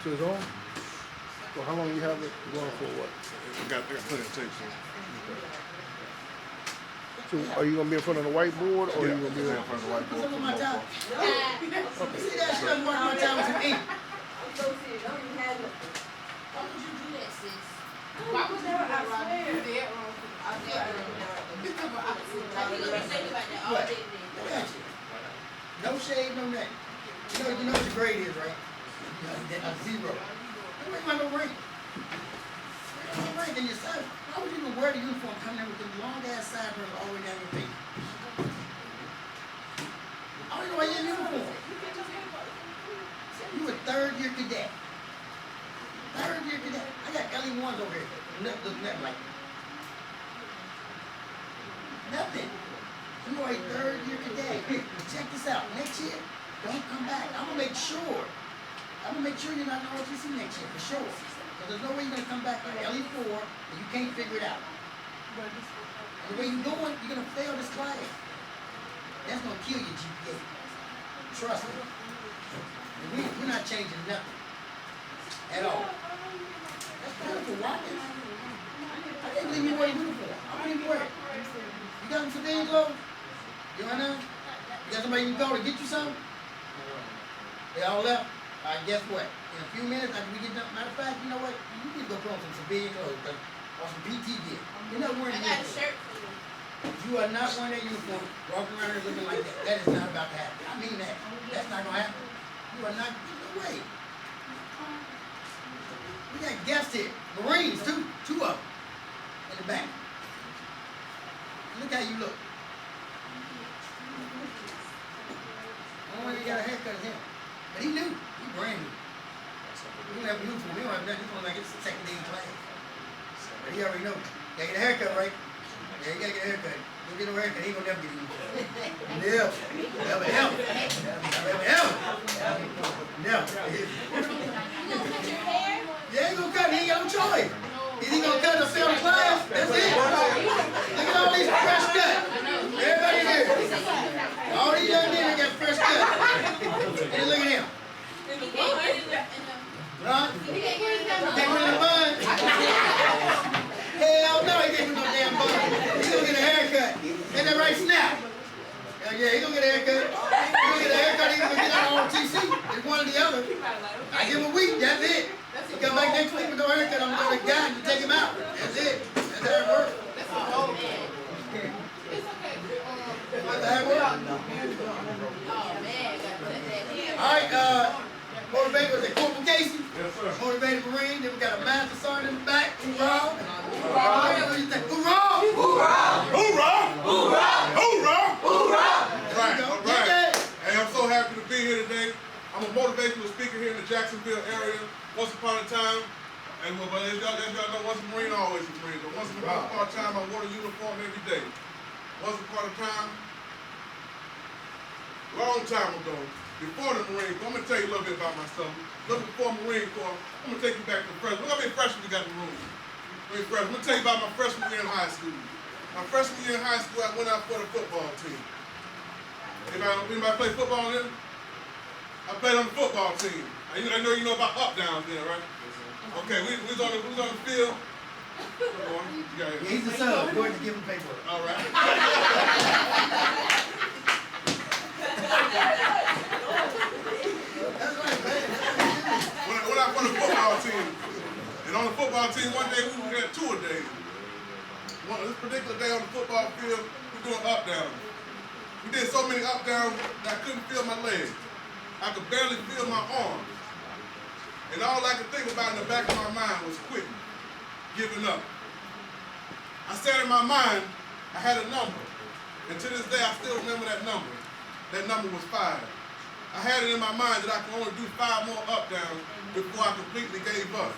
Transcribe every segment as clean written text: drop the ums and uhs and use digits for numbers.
So it's on? So how long you have it going for what? I got plenty of tape, so. So are you gonna be in front of the whiteboard or are you gonna be in front of the whiteboard? What's up with my time? See that? She doesn't work my time with some ink. Why would you do that, sis? Why would you do that, Robbie? You dead wrong. I dead wrong. Like, you gonna be thinking about that all day today. No shade, no nothing. You know what your grade is, right? A zero. You ain't got no rank. No rank in yourself. Why would you even wear the uniform coming in with the long ass sideburns all the way down your face? I don't know why you're in uniform. You a third year cadet. Third year cadet. I got LE1s over here. Nothing like nothing. You are a third year cadet. Check this out. Next year, don't come back. I'm gonna make sure you're not in ROTC next year, for sure. Because there's no way you're gonna come back on LE4 and you can't figure it out. And the way you're doing, you're gonna fail this class. That's gonna kill your GPA. Trust me. And we're not changing nothing at all. That's beautiful, Watkins. I can't believe you wear a uniform. I wouldn't even wear it. You got some civilian clothes? You right now? You got somebody you can call to get you some? They all left? All right, guess what? In a few minutes after we get done, matter of fact, you know what? You need to go put on some civilian clothes or some PT gear. You're not wearing I got a shirt for you. You are not wearing that uniform, walking around here looking like that. That is not about to happen. I mean that. That's not gonna happen. You are not, no way. We got guests here. Marines, two of them in the back. Look how you look. Only way he got a haircut is him. But he knew. He brand new. We don't have a uniform. We don't have nothing. He's like it's the second day in class. But he already knows. You gotta get a haircut, right? Yeah, you gotta get a haircut. Don't get no haircut, he ain't gonna never get a uniform. Never. Never, ever. Never, ever. Never. You gonna cut your hair? Yeah, he gonna cut. He ain't got no choice. Is he gonna cut to fail the class? That's it. Look at all these fresh cuts. Everybody here. All these young men got fresh cuts. And look at him. Right? He can't get in the bun. Hell no, he can't get no damn bun. He's gonna get a haircut. Ain't that right, Snap? Yeah, he gonna get a haircut. He gonna get a haircut, he gonna get out on TC. It's one or the other. I give him a week, that's it. He come back next week with no haircut, I'm gonna go to the guy and take him out. That's it. That's how it works. That's a whole man. That's how it works. Oh man, got that hair. All right, motivated was a Corporal Casey. Yes, sir. Motivated Marine. Then we got a Master Sergeant in the back. Hoorah! What do you think? Hoorah! Hoorah! Hoorah! Hoorah! Hoorah! Hoorah! Right, There you all go. right. Get that. Hey, I'm so happy to be here today. I'm a motivational speaker here in the Jacksonville area. Once upon a time, and well, as y'all know, once a Marine, always a Marine. But once upon a time, I wore a uniform every day. Once upon a time, long time ago, before the Marine Corps, I'm gonna tell you a little bit about myself. A little before Marine Corps, I'm gonna take you back to the freshman. Look how many freshmen we got in the room. I'm gonna tell you about my freshman year in high school. My freshman year in high school, I went out for the football team. Anybody play football then? I played on the football team. I know you know about up downs then, right? Okay, we was on the field. Yeah, he's the sub. Go ahead and give him paperwork. All right. That's right, man. When I won the football team, and on the football team, one day we had tour days. This particular day on the football field, we were doing up down. We did so many up downs that I couldn't feel my legs. I could barely feel my arms. And all I could think about in the back of my mind was quitting, giving up. I said in my mind, I had a number. And to this day, I still remember that number. That number was 5. I had it in my mind that I could only do 5 more up downs before I completely gave up.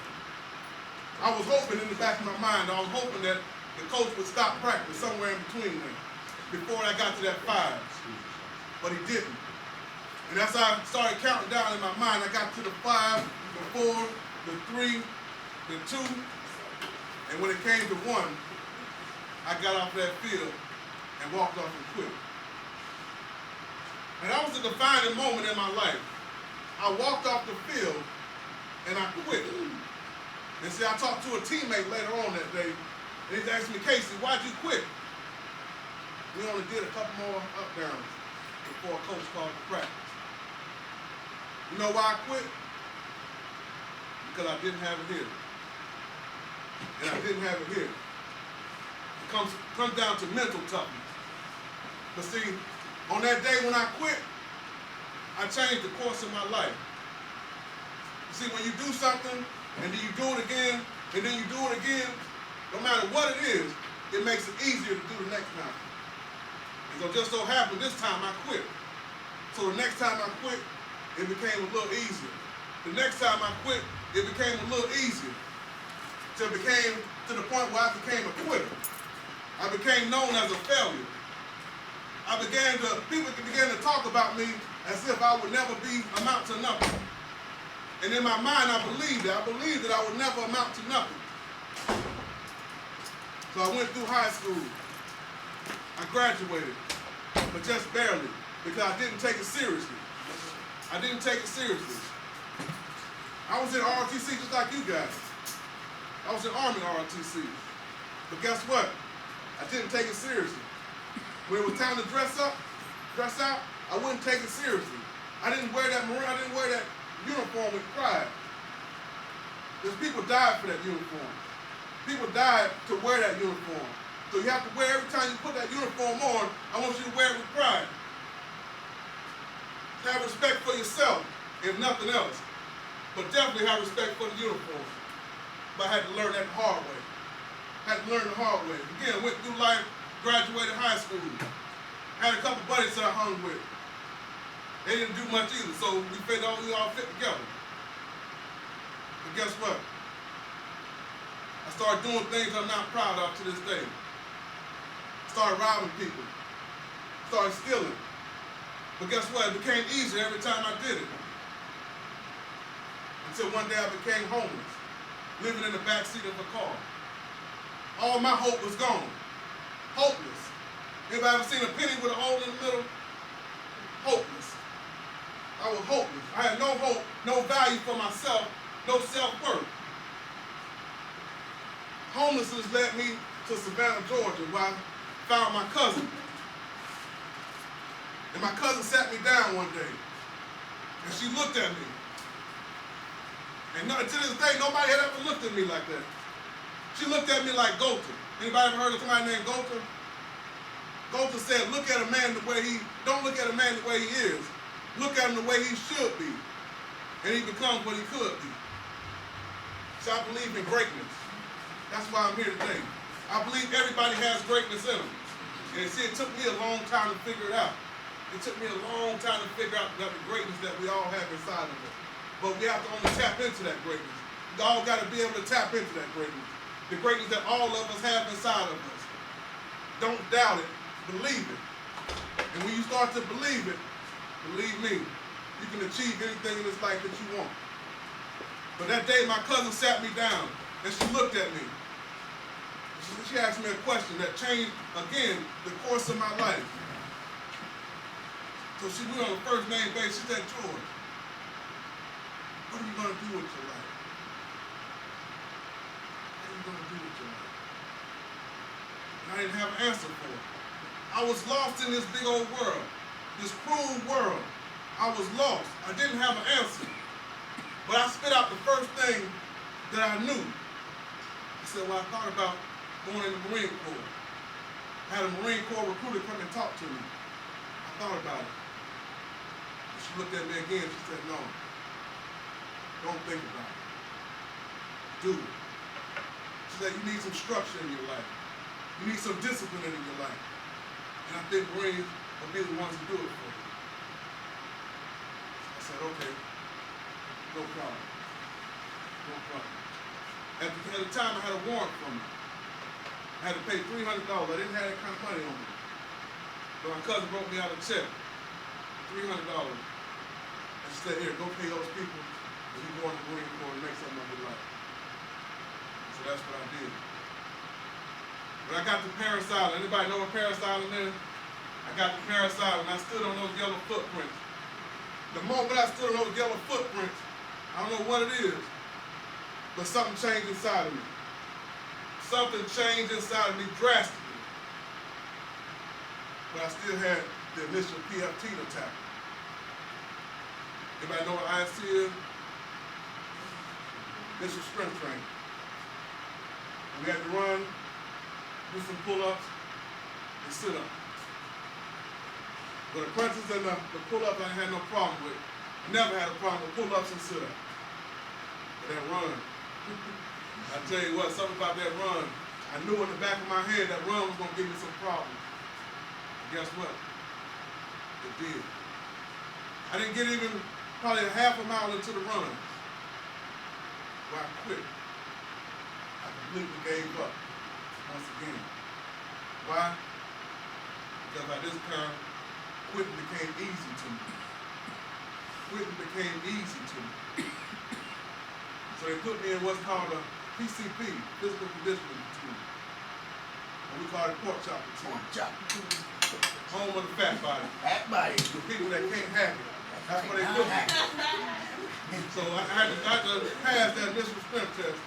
I was hoping in the back of my mind, I was hoping that the coach would stop practice somewhere in between them before I got to that 5. But he didn't. And as I started counting down in my mind, I got to the 5, the 4, the 3, the 2, and when it came to 1, I got off that field and walked off and quit. And that was a defining moment in my life. I walked off the field and I quit. And see, I talked to a teammate later on that day, and he asked me, Casey, why'd you quit? We only did a couple more up downs before a coach called for practice. You know why I quit? Because I didn't have it here. And I didn't have it here. It comes down to mental toughness. But see, on that day when I quit, I changed the course of my life. You see, when you do something, and then you do it again, and then you do it again, no matter what it is, it makes it easier to do the next time. And so just so happened this time I quit. So the next time I quit, it became a little easier. The next time I quit, it became a little easier. Till it became to the point where I became a quitter. I became known as a failure. People began to talk about me as if I would never amount to nothing. And in my mind, I believed it. I believed that I would never amount to nothing. So I went through high school. I graduated, but just barely, because I didn't take it seriously. I didn't take it seriously. I was in ROTC just like you guys. I was in Army ROTC. But guess what? I didn't take it seriously. When it was time to dress out, I wouldn't take it seriously. I didn't wear that uniform with pride. Because people died for that uniform. People died to wear that uniform. So you have to wear, every time you put that uniform on, I want you to wear it with pride. Have respect for yourself, if nothing else. But definitely have respect for the uniform. But I had to learn that the hard way. Again, went through life, graduated high school. Had a couple buddies that I hung with. They didn't do much either, so we all fit together. But guess what? I started doing things I'm not proud of to this day. Started robbing people. Started stealing. But guess what? It became easier every time I did it. Until one day I became homeless, living in the backseat of a car. All my hope was gone. Hopeless. Anybody ever seen a penny with a hole in the middle? Hopeless. I was hopeless. I had no hope, no value for myself, no self-worth. Homelessness led me to Savannah, Georgia, where I found my cousin. And my cousin sat me down one day, and she looked at me. And to this day, nobody had ever looked at me like that. She looked at me like G.O.A.T. Anybody ever heard of somebody named G.O.A.T? G.O.A.T said, don't look at a man the way he is. Look at him the way he should be. And he becomes what he could be. So I believe in greatness. That's why I'm here today. I believe everybody has greatness in them. And see, it took me a long time to figure it out. It took me a long time to figure out the greatness that we all have inside of us. But we have to only tap into that greatness. We all got to be able to tap into that greatness. The greatness that all of us have inside of us. Don't doubt it. Believe it. And when you start to believe it, believe me, you can achieve anything in this life that you want. But that day, my cousin sat me down, and she looked at me. She asked me a question that changed, again, the course of my life. So she went on the first name basis. She said, George, what are you going to do with your life? What are you going to do with your life? And I didn't have an answer for it. I was lost in this big old world, this cruel world. I was lost. I didn't have an answer. But I spit out the first thing that I knew. I said, well, I thought about going in the Marine Corps. I had a Marine Corps recruiter come and talk to me. I thought about it. And she looked at me again. She said, no, don't think about it. Do it. She said, you need some structure in your life. You need some discipline in your life. And I think Marines will be the ones to do it for you. I said, okay, no problem. No problem. At the time, I had a warrant from her. I had to pay $300. I didn't have that kind of money on me. But my cousin wrote me out a check, $300. And she said, here, go pay those people, and you go in the Marine Corps and make something of your life. So that's what I did. When I got to Paris Island, anybody know what Paris Island is? I got to Paris Island, I stood on those yellow footprints. The moment I stood on those yellow footprints, I don't know what it is, But something changed inside of me. Something changed inside of me drastically. But I still had the initial PFT to tackle. Anybody know what IST is? This is strength training. We had to run, do some pull-ups, and sit up. But the crunches and the pull-ups I had no problem with. I never had a problem with pull-ups and sit-ups. But that run, I tell you what, something about that run, I knew in the back of my head that run was going to give me some problems. And guess what? It did. I didn't get even probably a half a mile into the run where I quit. I completely gave up once again. Why? Because by this time, quitting became easy to me. Quitting became easy to me. So they put me in what's called a PCP, physical conditioning platoon. And we call it pork chop platoon. Pork chop platoon. Home of the fat body. Fat body. The people that can't hack it. That's what they Not put me. hack So I had to pass that initial strength test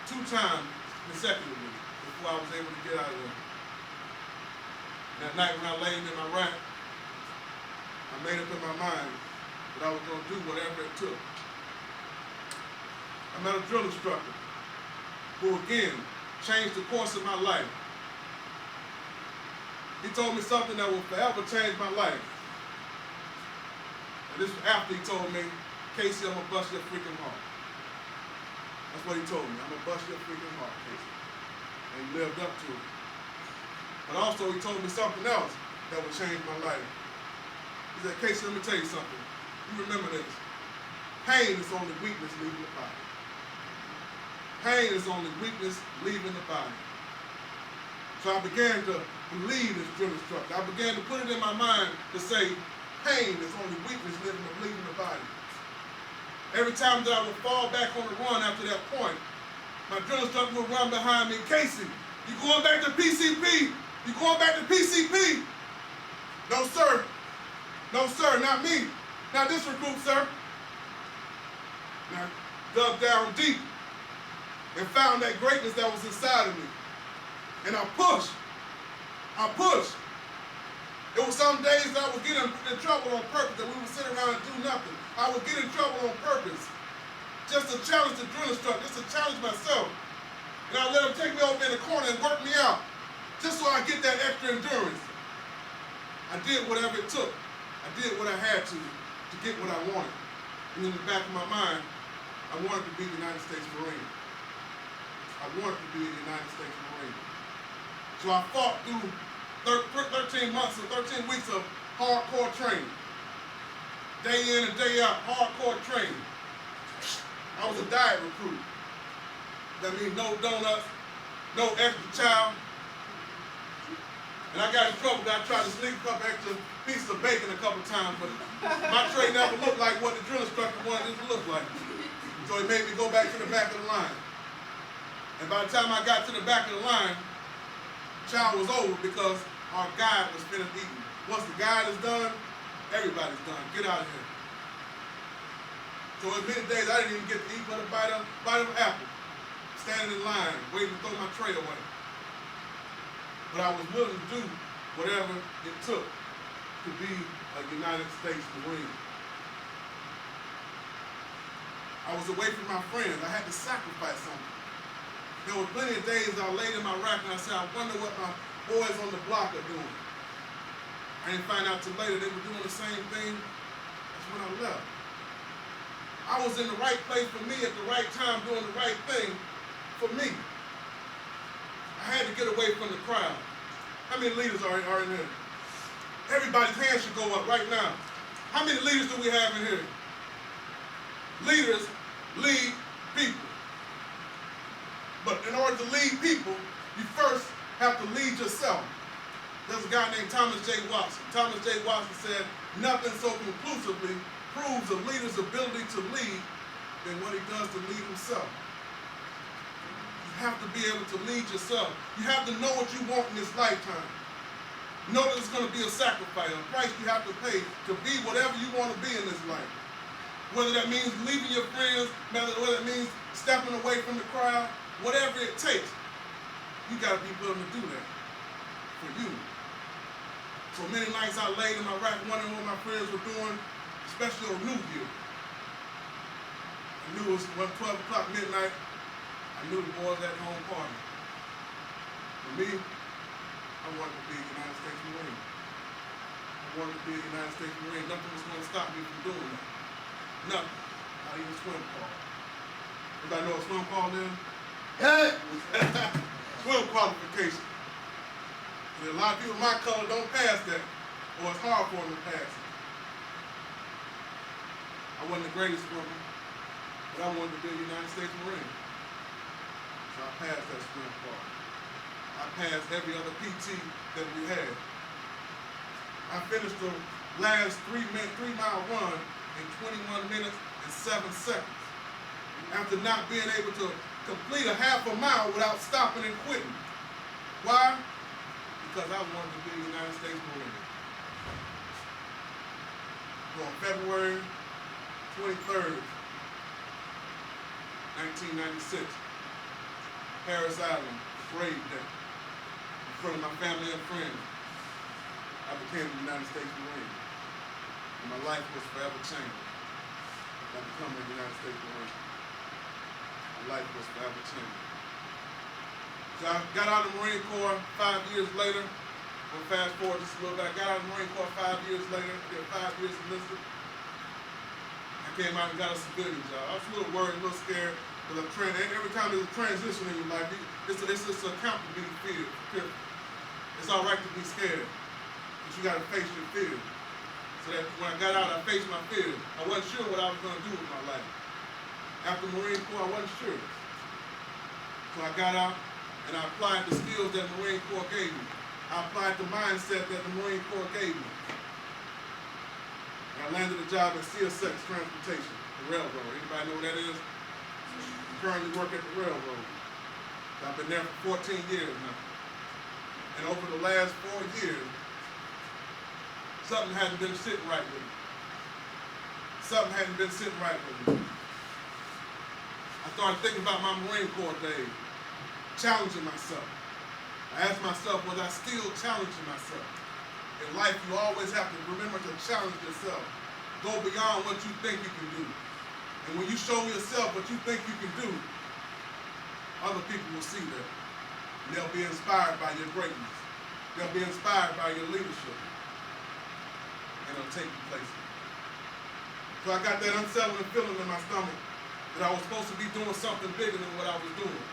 2 times consecutively before I was able to get out of there. That night when I laid in my rack, I made up in my mind that I was going to do whatever it took. I met a drill instructor who again changed the course of my life. He told me something that will forever change my life. And this was after he told me, Casey, I'm going to bust your freaking heart. That's what he told me. I'm going to bust your freaking heart, Casey. And he lived up to it. But also he told me something else that would change my life. He said, Casey, let me tell you something. You remember this. Pain is only weakness leaving the body. Pain is only weakness leaving the body. So I began to believe this drill instructor. I began to put it in my mind to say, pain is only weakness leaving the body. Every time that I would fall back on the run after that point, my drill instructor would run behind me, Casey, you going back to PCP? You going back to PCP? No, sir. No, sir, not me. Not this recruit, sir. And I dug down deep and found that greatness that was inside of me. And I pushed. It was some days that I would get in trouble on purpose, that we would sit around and do nothing. I would get in trouble on purpose. Just to challenge the drill instructor, just to challenge myself. And I let him take me over in the corner and work me out, just so I get that extra endurance. I did whatever it took. I did what I had to get what I wanted. And in the back of my mind, I wanted to be the United States Marine. I wanted to be the United States Marine. So I fought through 13 months or 13 weeks of hardcore training. Day in and day out, hardcore training. I was a diet recruit. That means no donuts, no extra chow. And I got in trouble because I tried to sneak a couple extra pieces of bacon a couple times, but my tray never looked like what the drill instructor wanted it to look like. So he made me go back to the back of the line. And by the time I got to the back of the line, chow was over because our guide was finished eating. Once the guide is done, everybody's done. Get out of here. So in many days, I didn't even get to eat but a bite of apple. Standing in line, waiting to throw my tray away. But I was willing to do whatever it took to be a United States Marine. I was away from my friends. I had to sacrifice something. There were plenty of days I laid in my rack and I said, I wonder what my boys on the block are doing. I didn't find out till later they were doing the same thing as when I left. I was in the right place for me at the right time doing the right thing for me. I had to get away from the crowd. How many leaders are in here? Everybody's hand should go up right now. How many leaders do we have in here? Leaders lead people. But in order to lead people, you first have to lead yourself. There's a guy named Thomas J. Watson. Thomas J. Watson said, nothing so conclusively proves a leader's ability to lead than what he does to lead himself. You have to be able to lead yourself. You have to know what you want in this lifetime. Know that it's going to be a sacrifice, a price you have to pay to be whatever you want to be in this life. Whether that means leaving your friends, whether it means stepping away from the crowd, whatever it takes, you gotta be willing to do that for you. So many nights I laid in my rack wondering what my friends were doing, especially on New Year. I knew it was 12 o'clock midnight. I knew the boys at home party. For me, I wanted to be a United States Marine. I wanted to be a United States Marine. Nothing was going to stop me from doing that. Nothing. Not even swim call. Anybody know what swim call is? Hey! Swim qualification. And a lot of people my color don't pass that, or it's hard for them to pass it. I wasn't the greatest swimmer, but I wanted to be a United States Marine. So I passed that swim part. I passed every other PT that we had. I finished the last 3-mile run in 21 minutes and 7 seconds. After not being able to complete a half a mile without stopping and quitting. Why? Because I wanted to be a United States Marine. So on February 23rd, 1996, Harris Island, Brave Day, in front of my family and friends, I became a United States Marine. And my life was forever changed by becoming a United States Marine. My life was forever changed. So I got out of the Marine Corps 5 years later. I'm fast forward just a little bit. I got out of the Marine Corps 5 years later. I did 5 years enlisted. I came out and got a civilian job. I was a little worried, a little scared. Because I'm training. Every time there's a transition in your life, it's a accountability fear. It's all right to be scared, but you got to face your fear. So that when I got out, I faced my fear. I wasn't sure what I was going to do with my life. After Marine Corps, I wasn't sure. So I got out and I applied the skills that the Marine Corps gave me. I applied the mindset that the Marine Corps gave me. And I landed a job at CSX Transportation, the railroad. Anybody know what that is? I currently work at the railroad. I've been there for 14 years now. And over the last 4 years, something hadn't been sitting right with me. Something hadn't been sitting right with me. I started thinking about my Marine Corps days, challenging myself. I asked myself, was I still challenging myself? In life, you always have to remember to challenge yourself. Go beyond what you think you can do. And when you show yourself what you think you can do, other people will see that. And they'll be inspired by your greatness. They'll be inspired by your leadership. And it'll take you places. So I got that unsettling feeling in my stomach that I was supposed to be doing something bigger than what I was doing.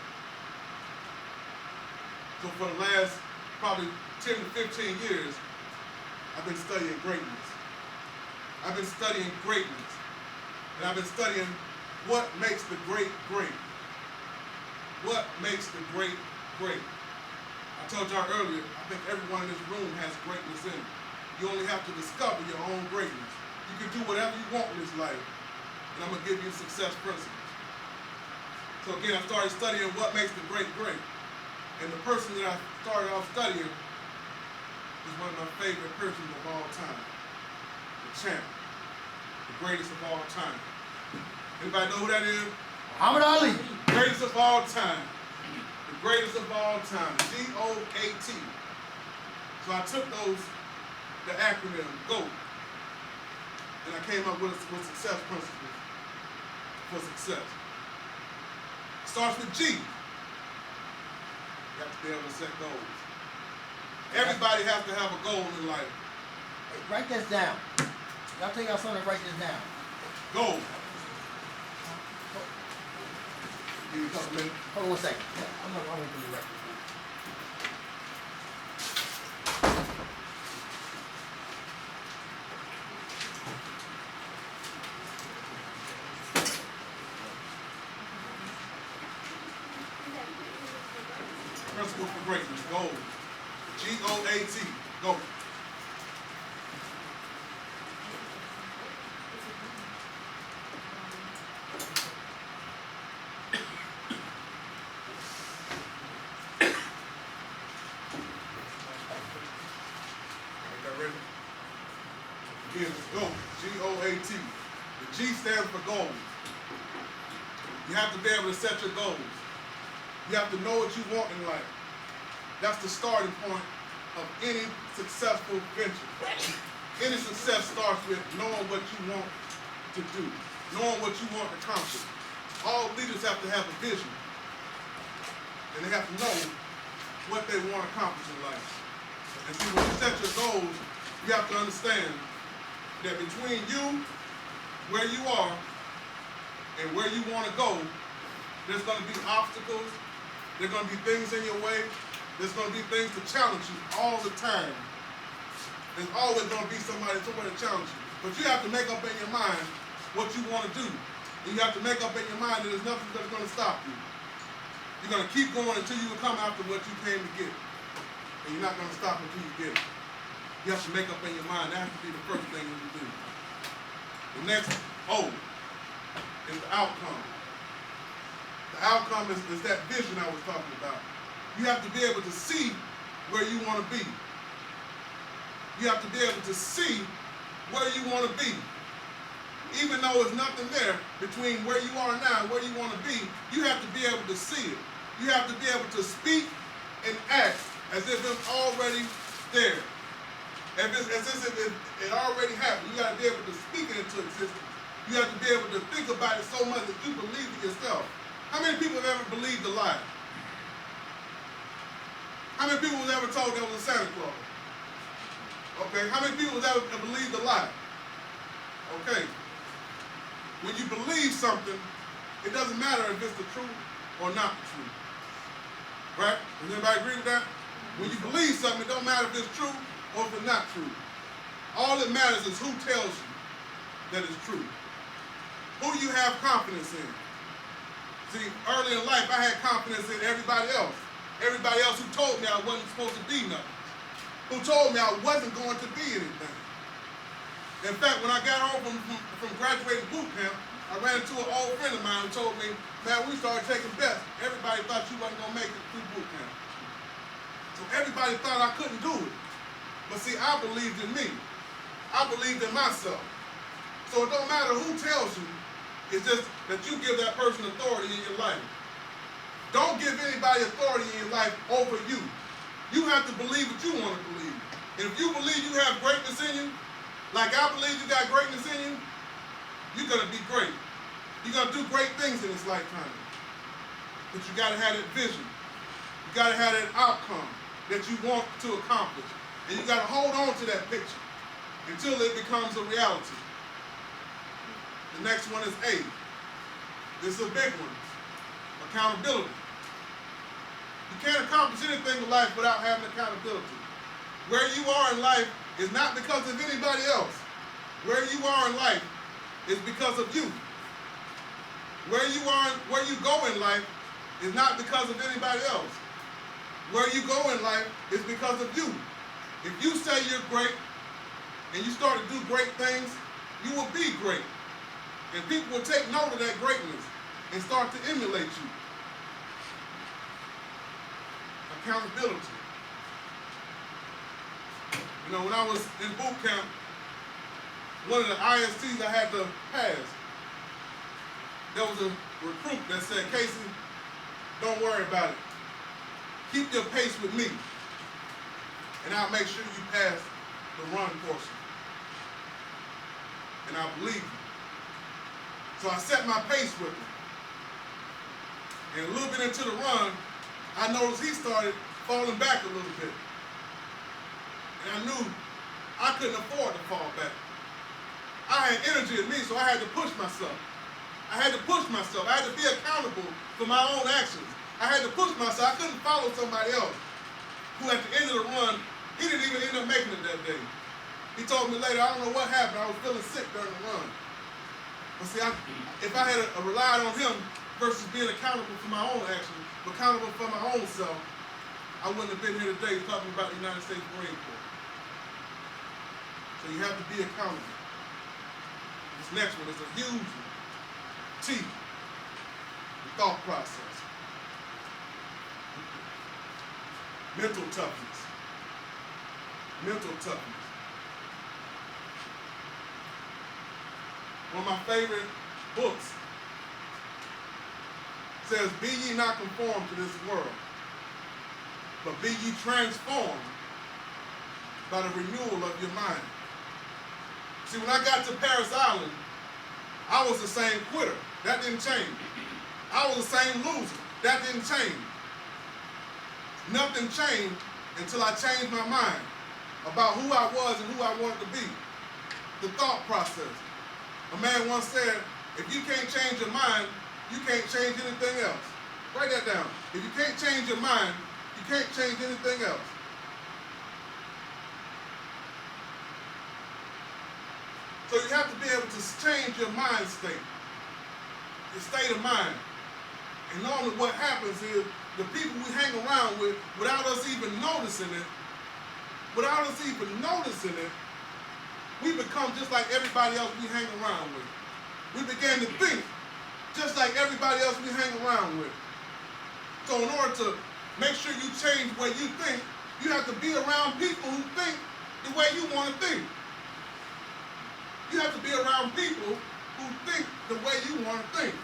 So for the last probably 10 to 15 years, I've been studying greatness. I've been studying greatness. And I've been studying what makes the great great. What makes the great great? I told y'all earlier, I think everyone in this room has greatness in it. You only have to discover your own greatness. You can do whatever you want in this life. And I'm going to give you success principles. So again, I started studying what makes the great great. And the person that I started off studying is one of my favorite persons of all time. The champ. The greatest of all time. Anybody know who that is? Muhammad Ali. Greatest of all time. The greatest of all time. G.O.A.T. So I took the acronym GO, and I came up with success principles for success. It starts with G. You have to be able to set goals. Everybody has to have a goal in life. Hey, write this down. Y'all take y'all something to write this down. Goal. Give you a couple minutes. Hold on one second. I'm going to write this down. Principle for greatness. Goal. G.O.A.T. Go. Again, it's GO. G.O.A.T. The G stands for goals. You have to be able to set your goals. You have to know what you want in life. That's the starting point of any successful venture. Any success starts with knowing what you want to do, knowing what you want to accomplish. All leaders have to have a vision, and they have to know what they want to accomplish in life. And see, when you set your goals, you have to understand that between you, where you are, and where you want to go, there's going to be obstacles, there's going to be things in your way, there's going to be things to challenge you all the time. There's always going to be somebody to challenge you. But you have to make up in your mind what you want to do. And you have to make up in your mind that there's nothing that's going to stop you. You're going to keep going until you come after what you came to get. And you're not going to stop until you get it. You have to make up in your mind. That has to be the first thing you do. The next O is the outcome. The outcome is that vision I was talking about. You have to be able to see where you want to be. You have to be able to see where you want to be. Even though there's nothing there between where you are now and where you want to be, you have to be able to see it. You have to be able to speak and act as if it's already there. As if it already happened. You got to be able to speak it into existence. You have to be able to think about it so much that you believe it yourself. How many people have ever believed a lie? How many people was ever told there was a Santa Claus? Okay, how many people have ever believed a lie? Okay. When you believe something, it doesn't matter if it's the truth or not the truth. Right? Does anybody agree with that? When you believe something, it don't matter if it's true or if it's not true. All that matters is who tells you that it's true. Who you have confidence in. See, early in life, I had confidence in everybody else. Everybody else who told me I wasn't supposed to be nothing. Who told me I wasn't going to be anything. In fact, when I got home from graduating boot camp, I ran into an old friend of mine who told me, man, we started taking bets. Everybody thought you wasn't going to make it through boot camp. So everybody thought I couldn't do it. But see, I believed in me. I believed in myself. So it don't matter who tells you, it's just that you give that person authority in your life. Don't give anybody authority in your life over you. You have to believe what you want to believe. And if you believe you have greatness in you, like I believe you got greatness in you, you're going to be great. You're going to do great things in this lifetime. But you got to have that vision. You got to have that outcome that you want to accomplish. And you got to hold on to that picture until it becomes a reality. The next one is A. This is a big one. Accountability. You can't accomplish anything in life without having accountability. Where you are in life is not because of anybody else. Where you are in life is because of you. Where you go in life is not because of anybody else. Where you go in life is because of you. If you say you're great and you start to do great things, you will be great. And people will take note of that greatness and start to emulate you. Accountability. You know, when I was in boot camp, one of the ISTs I had to pass, there was a recruit that said, Casey, don't worry about it. Keep your pace with me, and I'll make sure you pass the run portion. And I believe you. So I set my pace with him. And a little bit into the run, I noticed he started falling back a little bit. And I knew I couldn't afford to fall back. I had energy in me, so I had to push myself. I had to push myself. I had to be accountable for my own actions. I had to push myself. I couldn't follow somebody else who at the end of the run, he didn't even end up making it that day. He told me later, I don't know what happened. I was feeling sick during the run. But see, if I had relied on him versus being accountable for my own actions, accountable for my own self, I wouldn't have been here today talking about the United States Marine Corps. So you have to be accountable. This next one is a huge one. T, the thought process. Mental toughness. Mental toughness. One of my favorite books says, be ye not conformed to this world, but be ye transformed by the renewal of your mind. See, when I got to Paris Island, I was the same quitter. That didn't change. I was the same loser. That didn't change. Nothing changed until I changed my mind about who I was and who I wanted to be. The thought process. A man once said, if you can't change your mind, you can't change anything else. Write that down. If you can't change your mind, you can't change anything else. So you have to be able to change your mind state, your state of mind. And normally what happens is the people we hang around with, without us even noticing it, we become just like everybody else we hang around with. We begin to think just like everybody else we hang around with. So in order to make sure you change the way you think, you have to be around people who think the way you want to think. You have to be around people who think the way you want to think.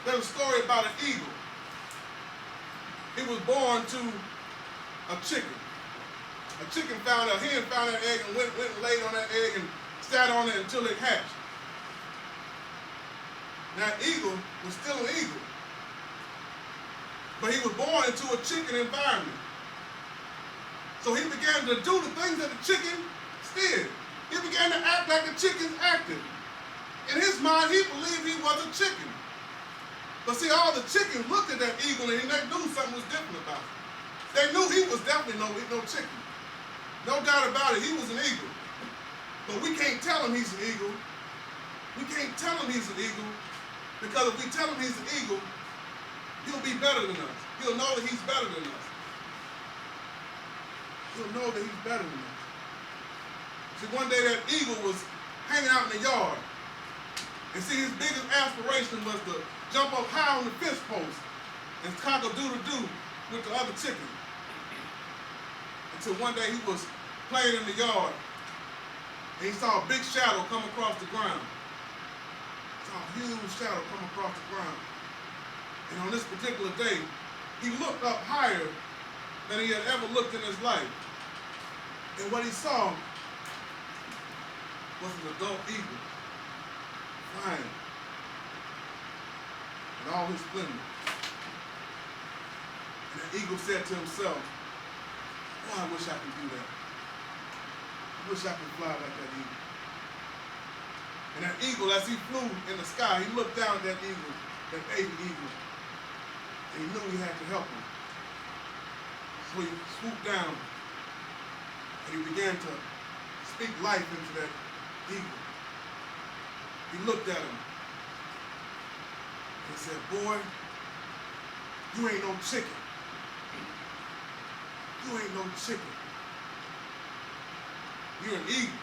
There's a story about an eagle. He was born to a chicken. A chicken found a hen found that egg and went and laid on that egg and sat on it until it hatched. Now, that eagle was still an eagle. But he was born into a chicken environment. So he began to do the things that the chicken did. He began to act like a chicken acted. In his mind, he believed he was a chicken. But see, all the chickens looked at that eagle and they knew something was different about it. They knew he was definitely no chicken. No doubt about it, he was an eagle. But we can't tell him he's an eagle. We can't tell him he's an eagle, because if we tell him he's an eagle, he'll be better than us. He'll know that he's better than us. He'll know that he's better than us. See, one day that eagle was hanging out in the yard. And see, his biggest aspiration was to jump up high on the fence post and cock-a-doodle-doo with the other chicken. Until one day he was playing in the yard and he saw a big shadow come across the ground. He saw a huge shadow come across the ground. And on this particular day, he looked up higher than he had ever looked in his life. And what he saw was an adult eagle flying in all his splendor. And the eagle said to himself, "Oh, I wish I could do that. I wish I could fly like that eagle." And that eagle, as he flew in the sky, he looked down at that eagle, that baby eagle, and he knew he had to help him. So he swooped down and he began to speak life into that eagle. He looked at him and said, "Boy, you ain't no chicken. You ain't no chicken. You're an eagle.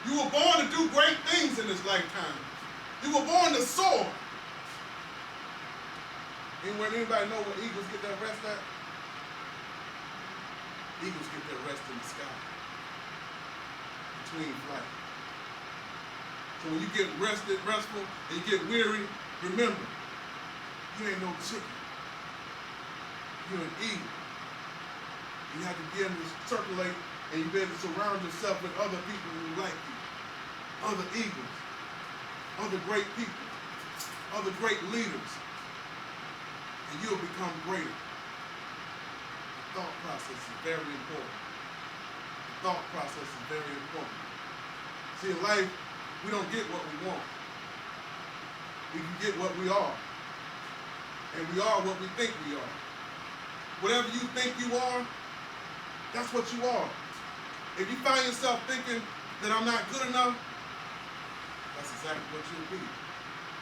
You were born to do great things in this lifetime. You were born to soar." Anybody know where eagles get their rest at? Eagles get their rest in the sky, between flight. So when you get restful, and you get weary, remember, you ain't no chicken. You're an eagle. You have to begin to circulate, and you better surround yourself with other people who like you, other eagles, other great people, other great leaders, and you'll become greater. The thought process is very important. The thought process is very important. See, in life, we don't get what we want. We can get what we are. And we are what we think we are. Whatever you think you are, that's what you are. If you find yourself thinking that I'm not good enough, that's exactly what you'll be.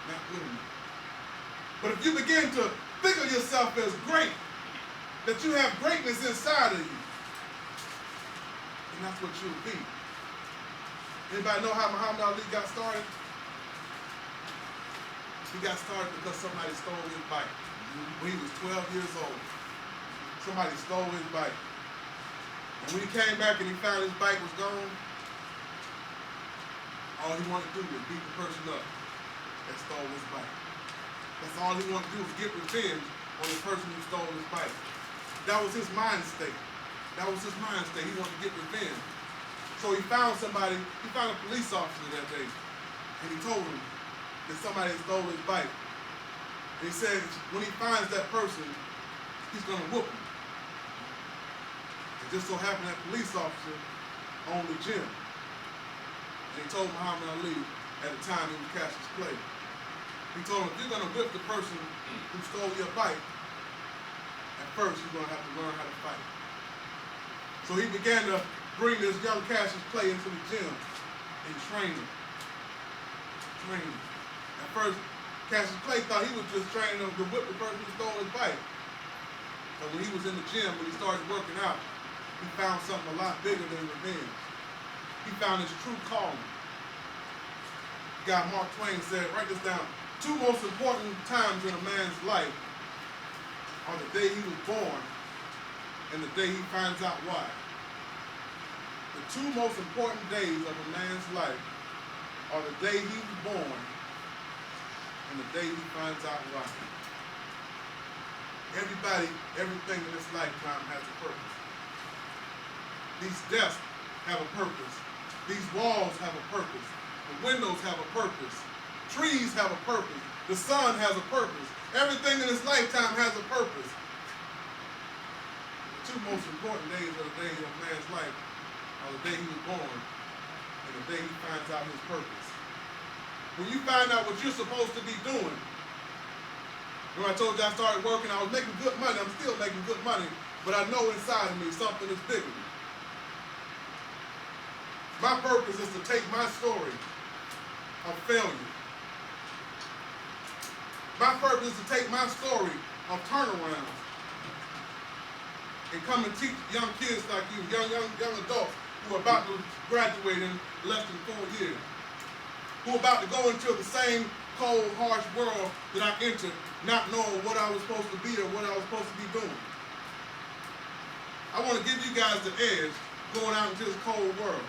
Not good enough. But if you begin to think of yourself as great, that you have greatness inside of you, then that's what you'll be. Anybody know how Muhammad Ali got started? He got started because somebody stole his bike. When he was 12 years old, somebody stole his bike. And when he came back and he found his bike was gone, all he wanted to do was beat the person up that stole his bike. That's all he wanted to do was get revenge on the person who stole his bike. That was his mind state. That was his mind state. He wanted to get revenge. So he found somebody, he found a police officer that day, and he told him that somebody had stole his bike. And he said when he finds that person, he's gonna whoop him. It just so happened that police officer owned the gym. And he told Muhammad Ali at the time it was Cassius Clay. He told him, if you're gonna whip the person who stole your bike, at first you're gonna have to learn how to fight. So he began to bring this young Cassius Clay into the gym and train him. At first, Cassius Clay thought he was just training him to whip the person who stole his bike. But when he was in the gym, when he started working out, he found something a lot bigger than revenge. He found his true calling. The guy Mark Twain said, write this down, 2 most important times in a man's life are the day he was born and the day he finds out why. The 2 most important days of a man's life are the day he was born and the day he finds out why. Everybody, everything in this lifetime has a purpose. These desks have a purpose. These walls have a purpose. The windows have a purpose. Trees have a purpose. The sun has a purpose. Everything in this lifetime has a purpose. The 2 most important days of the day of man's life are the day he was born and the day he finds out his purpose. When you find out what you're supposed to be doing, when I told you I started working, I was making good money. I'm still making good money, but I know inside of me something is bigger. My purpose is to take my story of failure. My purpose is to take my story of turnarounds and come and teach young kids like you, young adults who are about to graduate in less than 4 years, who are about to go into the same cold, harsh world that I entered, not knowing what I was supposed to be or what I was supposed to be doing. I want to give you guys the edge going out into this cold world.